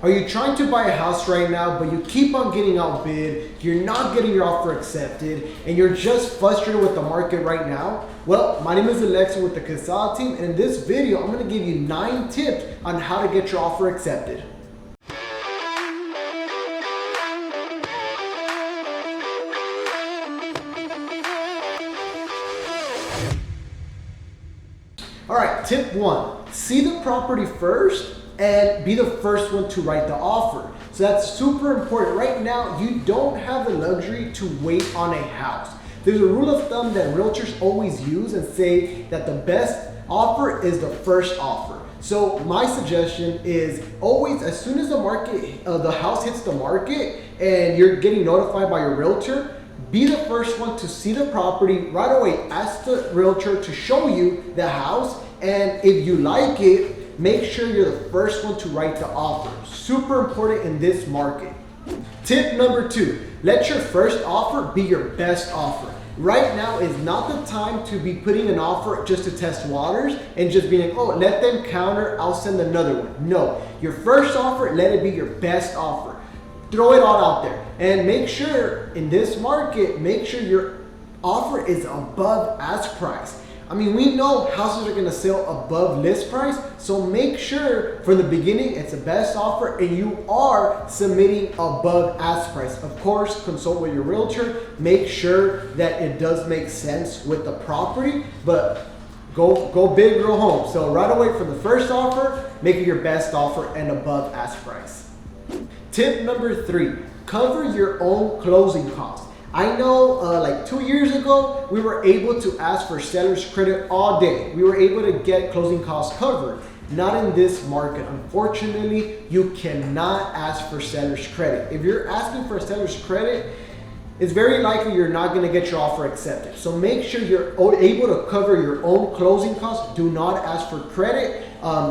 Are you trying to buy a house right now, but you keep on getting outbid, you're not getting your offer accepted, and you're just frustrated with the market right now? Well, my name is Alexa with the Casal team, and in this video, I'm gonna give you 9 tips on how to get your offer accepted. All right, tip 1, see the property first and be the first one to write the offer. So that's super important. Right now, you don't have the luxury to wait on a house. There's a rule of thumb that realtors always use and say that the best offer is the first offer. So my suggestion is always, as soon as the house hits the market and you're getting notified by your realtor, be the first one to see the property right away. Ask the realtor to show you the house, and if you like it, make sure you're the first one to write the offer. Super important in this market. Tip number 2, let your first offer be your best offer. Right now is not the time to be putting an offer just to test waters and just being like, oh, let them counter, I'll send another one. No, your first offer, let it be your best offer. Throw it all out there and make sure in this market, make sure your offer is above ask price. I mean, we know houses are gonna sell above list price, so make sure from the beginning it's the best offer and you are submitting above ask price. Of course, consult with your realtor, make sure that it does make sense with the property, but go big, go home. So right away from the first offer, make it your best offer and above ask price. Tip number 3, cover your own closing costs. I know like 2 years ago, we were able to ask for seller's credit all day. We were able to get closing costs covered. Not in this market. Unfortunately, you cannot ask for seller's credit. If you're asking for seller's credit, it's very likely you're not going to get your offer accepted. So make sure you're able to cover your own closing costs. Do not ask for credit.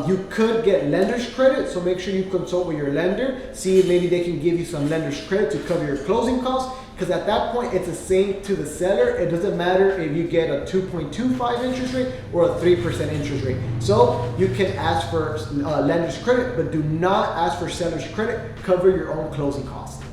You could get lender's credit, so make sure you consult with your lender. See if maybe they can give you some lender's credit to cover your closing costs. Because at that point, it's the same to the seller. It doesn't matter if you get a 2.25 interest rate or a 3% interest rate. So you can ask for lender's credit, but do not ask for seller's credit. Cover your own closing costs.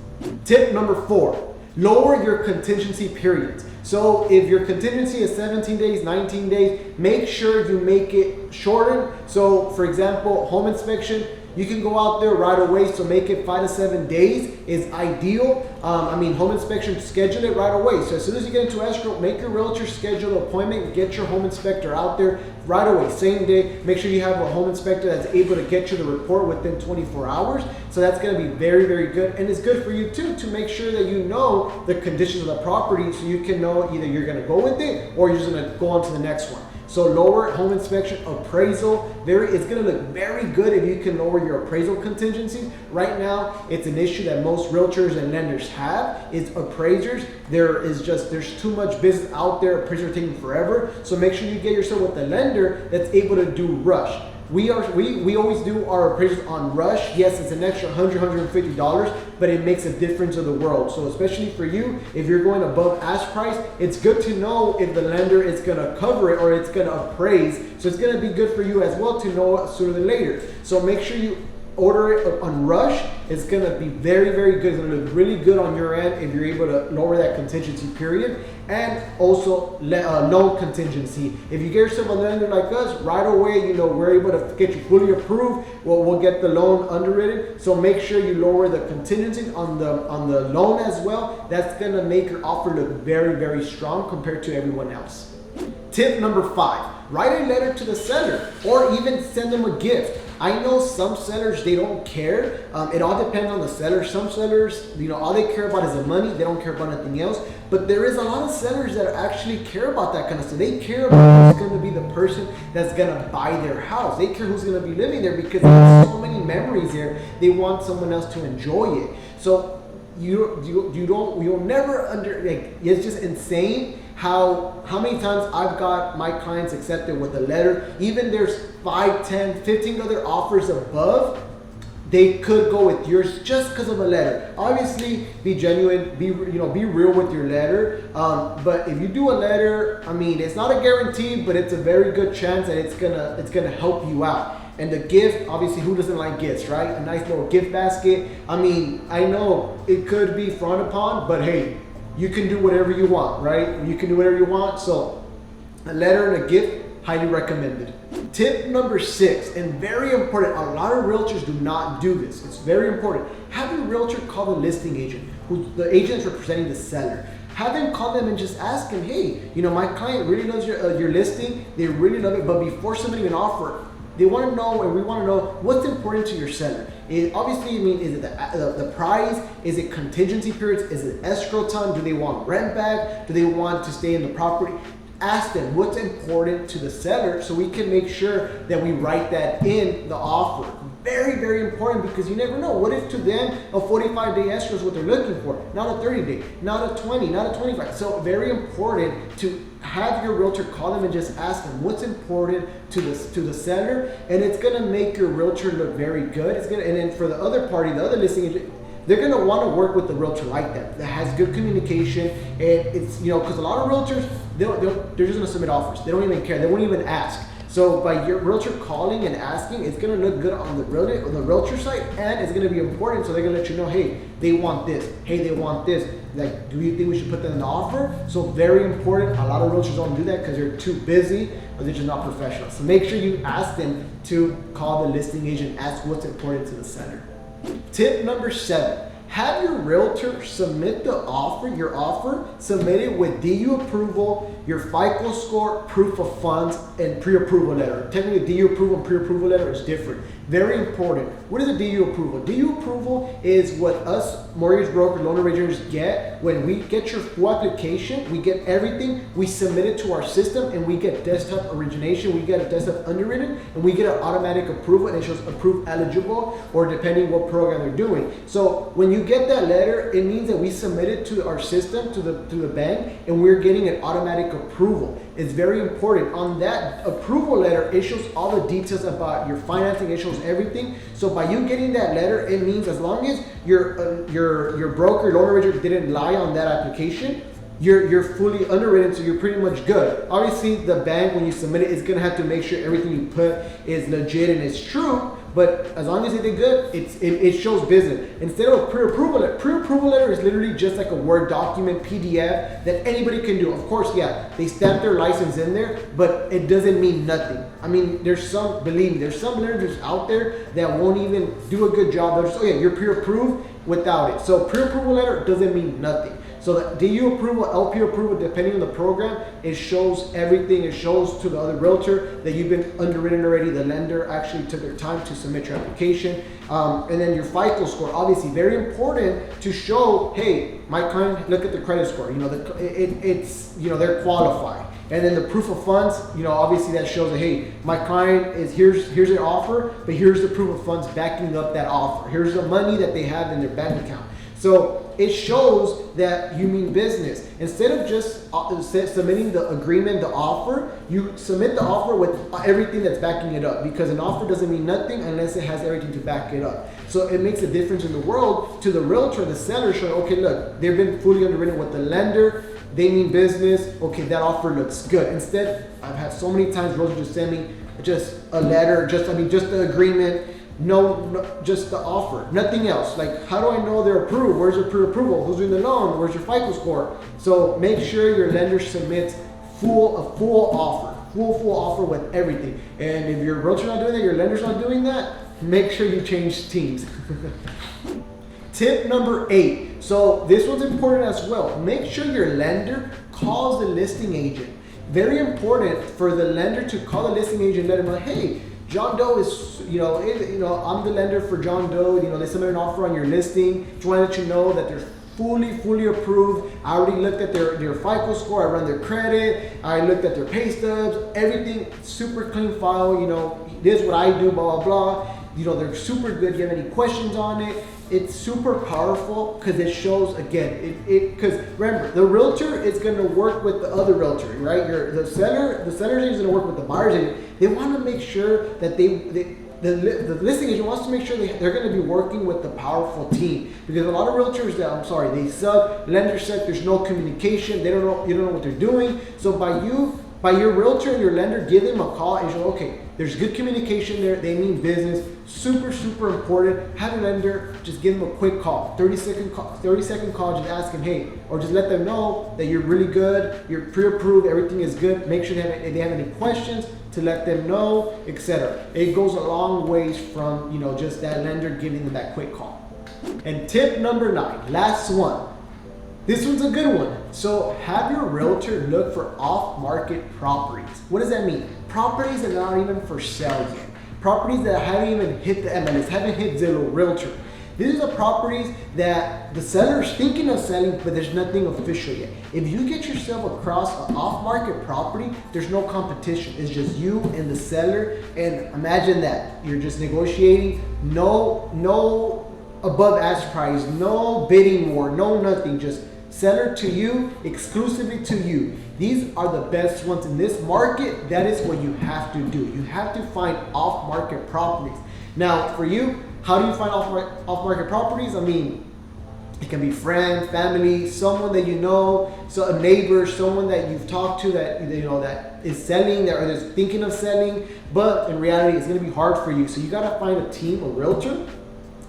Tip number 4, lower your contingency periods. So if your contingency is 17 days, 19 days, make sure you make it shortened. So for example, home inspection, you can go out there right away, so make it 5 to 7 days is ideal. Home inspection, schedule it right away. So as soon as you get into escrow, make your realtor schedule an appointment, get your home inspector out there right away, same day. Make sure you have a home inspector that's able to get you the report within 24 hours. So that's gonna be very, very good. And it's good for you too, to make sure that you know the conditions of the property so you can know either you're gonna go with it or you're just gonna go on to the next one. So lower home inspection, appraisal, it's gonna look very good if you can lower your appraisal contingencies. Right now, it's an issue that most realtors and lenders have, is appraisers. There's too much business out there, appraisers are taking forever. So make sure you get yourself with a lender that's able to do rush. We always do our appraisals on rush. Yes, it's an extra $100, $150, but it makes a difference of the world. So especially for you, if you're going above ask price, it's good to know if the lender is gonna cover it or it's gonna appraise. So it's gonna be good for you as well to know sooner than later. So make sure you order it on rush. It's gonna be very, very good. It's gonna look really good on your end if you're able to lower that contingency period. And also loan contingency. If you get yourself a lender like us, right away, we're able to get you fully approved. We'll get the loan underwritten. So make sure you lower the contingency on the loan as well. That's gonna make your offer look very, very strong compared to everyone else. Tip number 5, write a letter to the seller or even send them a gift. I know some sellers, they don't care. It all depends on the seller. Some sellers, all they care about is the money. They don't care about anything else. But there is a lot of sellers that actually care about that kind of stuff. They care about who's going to be the person that's going to buy their house. They care who's going to be living there because there's so many memories there. They want someone else to enjoy it. So you'll never it's just insane how many times I've got my clients accepted with a letter. Even there's 5, 10, 15 other offers above, they could go with yours just because of a letter. Obviously, be genuine, be real with your letter. But if you do a letter, it's not a guarantee, but it's a very good chance that it's gonna help you out. And the gift, obviously, who doesn't like gifts, right? A nice little gift basket. I mean, I know it could be frowned upon, but hey, you can do whatever you want, right? You can do whatever you want. So a letter and a gift, highly recommended. Tip number 6, and very important, a lot of realtors do not do this. It's very important. Have your realtor call the listing agent, who's the agent is representing the seller. Have them call them and just ask them, hey, my client really loves your listing. They really love it, but before submitting an offer, they want to know, and we want to know what's important to your seller. Obviously, is it the price? Is it contingency periods? Is it escrow time? Do they want rent back? Do they want to stay in the property? Ask them what's important to the seller so we can make sure that we write that in the offer. Very, very important, because you never know. What if to them a 45-day escrow is what they're looking for, not a 30-day, not a 20, not a 25. So very important to have your realtor call them and just ask them what's important to the seller, and it's gonna make your realtor look very good. And then for the other party, the other listing agent, they're gonna want to work with the realtor like that has good communication. And it's because a lot of realtors they're just gonna submit offers. They don't even care. They won't even ask. So by your realtor calling and asking, it's gonna look good on the realtor side, and it's gonna be important. So they're gonna let you know, hey, they want this. Hey, they want this. Like, do you think we should put that in the offer? So very important. A lot of realtors don't do that because they're too busy or they're just not professional. So make sure you ask them to call the listing agent, ask what's important to the seller. Tip number 7. Have your realtor submit your offer, submit it with DU approval, your FICO score, proof of funds, and pre-approval letter. Technically, DU approval and pre-approval letter is different. Very important. What is a DU approval? DU approval is what us mortgage broker, loan originators get when we get your full application. We get everything, we submit it to our system, and we get desktop origination, we get a desktop underwritten, and we get an automatic approval, and it shows approved eligible, or depending what program they're doing. So when you get that letter, it means that we submit it to our system, to the bank, and we're getting an automatic approval. It's very important. On that approval letter, it shows all the details about your financing. It shows everything. So by you getting that letter, it means as long as your broker, loan originator didn't lie on that application, you're fully underwritten, so you're pretty much good. Obviously, the bank, when you submit it, is gonna have to make sure everything you put is legit and it's true. But as long as they did good, it shows business. Instead of a pre-approval letter is literally just like a Word document, PDF, that anybody can do. Of course, yeah, they stamp their license in there, but it doesn't mean nothing. I mean, believe me, there's some lenders out there that won't even do a good job. They're just, oh yeah, you're pre-approved without it. So pre-approval letter doesn't mean nothing. So the DU approval, LP approval, depending on the program, it shows everything. It shows to the other realtor that you've been underwritten already. The lender actually took their time to submit your application. And then your FICO score, obviously very important to show, hey, my client, look at the credit score. They're qualified. And then the proof of funds, obviously that shows that, hey, my client here's their offer, but here's the proof of funds backing up that offer. Here's the money that they have in their bank account. So it shows that you mean business. Instead of just submitting the agreement, the offer, you submit the offer with everything that's backing it up, because an offer doesn't mean nothing unless it has everything to back it up. So it makes a difference in the world to the realtor, the seller, showing, okay, look, they've been fully underwritten with the lender, they mean business, okay, that offer looks good. Instead, I've had so many times realtors just send me just a letter, just the agreement, no, just the offer, nothing else. Like, how do I know they're approved? Where's your pre-approval? Who's doing the loan? Where's your FICO score? So make sure your lender submits a full offer with everything. And if your realtor's not doing that, your lender's not doing that, make sure you change teams. Tip number 8. So this one's important as well. Make sure your lender calls the listing agent. Very important for the lender to call the listing agent and let them know, hey, John Doe is, I'm the lender for John Doe. They submit an offer on your listing. Just want to let you know that they're fully approved. I already looked at their FICO score. I ran their credit. I looked at their pay stubs. Everything super clean file. This is what I do. Blah blah blah. They're super good. Do you have any questions on it? It's super powerful because it shows, again, because remember, the realtor is going to work with the other realtor, right? The seller's agent is going to work with the buyer's agent. They want to make sure that the listing agent wants to make sure they're going to be working with the powerful team, because a lot of realtors they suck, lenders suck, there's no communication, you don't know what they're doing. So by you by your realtor and your lender, give them a call and show, okay, there's good communication there. They mean business. Super, super important. Have a lender, just give them a quick call, 30-second call, just ask them, hey, or just let them know that you're really good, you're pre-approved, everything is good. Make sure if they have any questions to let them know, etc. It goes a long ways from, just that lender giving them that quick call. And tip number 9, last one. This one's a good one. So have your realtor look for off-market properties. What does that mean? Properties that are not even for sale yet. Properties that haven't even hit the MLS, haven't hit Zillow, Realtor. These are the properties that the seller is thinking of selling, but there's nothing official yet. If you get yourself across an off-market property, there's no competition. It's just you and the seller. And imagine that. You're just negotiating. No above ask price, no bidding war, no nothing. Just seller to you, exclusively to you. These are the best ones in this market. That is what you have to do. You have to find off-market properties. Now, for you, how do you find off-market properties? I mean, it can be friend, family, someone that you know, so a neighbor, someone that you've talked to that that is selling or is thinking of selling, but in reality, it's going to be hard for you. So you got to find a team, a realtor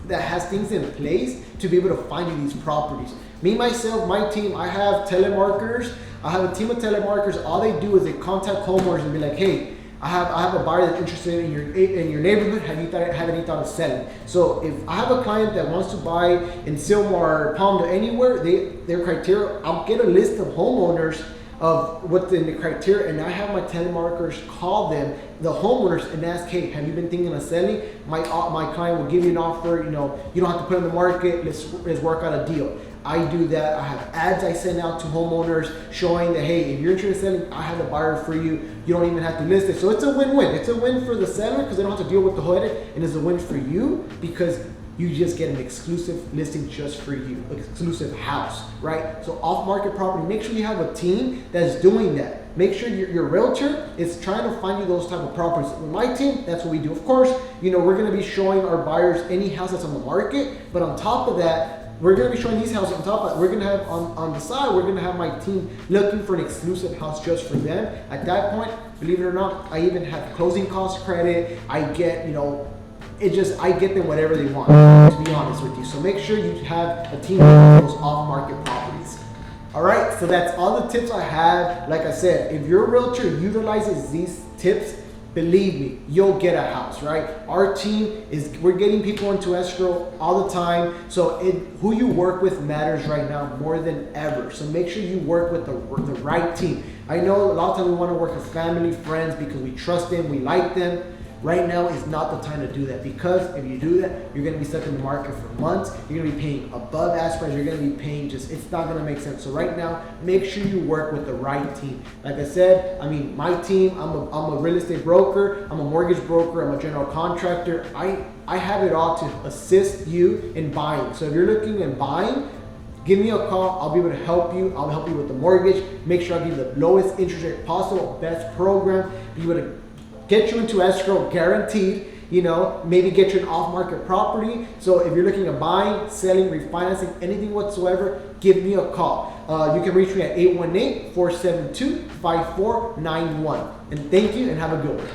that has things in place to be able to find you these properties. Me, myself, my team, I have telemarketers. I have a team of telemarketers. All they do is they contact homeowners and be like, hey, I have a buyer that's interested in your neighborhood. Have any thought of selling? So if I have a client that wants to buy in Sylmar, Palm, anywhere, their criteria, I'll get a list of homeowners of what's in the criteria, and I have my telemarketers call them, the homeowners, and ask, hey, have you been thinking of selling? My client will give you an offer. You don't have to put it on the market. Let's work out a deal. I do that. I have ads I send out to homeowners showing that, hey, if you're interested in selling, I have a buyer for you. You don't even have to list it. So it's a win-win. It's a win for the seller because they don't have to deal with the whole edit, and it's a win for you because you just get an exclusive listing just for you, exclusive house, right? So off-market property, make sure you have a team that's doing that. Make sure your realtor is trying to find you those type of properties. With my team, that's what we do. Of course, we're going to be showing our buyers any house that's on the market, but on top of that, we're going to be showing these houses on top of that. We're going to have on the side, we're going to have my team looking for an exclusive house just for them. At that point, believe it or not, I even have closing cost credit. I get, I get them whatever they want, to be honest with you. So make sure you have a team of those off-market properties. All right, so that's all the tips I have. Like I said, if your realtor utilizes these tips, believe me, you'll get a house, right? Our team we're getting people into escrow all the time. So who you work with matters right now more than ever. So make sure you work with the right team. I know a lot of times we want to work with family, friends because we trust them, we like them. Right now is not the time to do that, because if you do that, you're going to be stuck in the market for months. You're going to be paying above ask price. You're going to be paying it's not going to make sense. So right now, make sure you work with the right team. Like I said, my team, I'm a real estate broker. I'm a mortgage broker. I'm a general contractor. I have it all to assist you in buying. So if you're looking at buying, give me a call. I'll be able to help you. I'll help you with the mortgage. Make sure I give you the lowest interest rate possible, best program. Be able to get you into escrow guaranteed, maybe get you an off-market property. So if you're looking at buying, selling, refinancing, anything whatsoever, give me a call. You can reach me at 818-472-5491. And thank you and have a good one.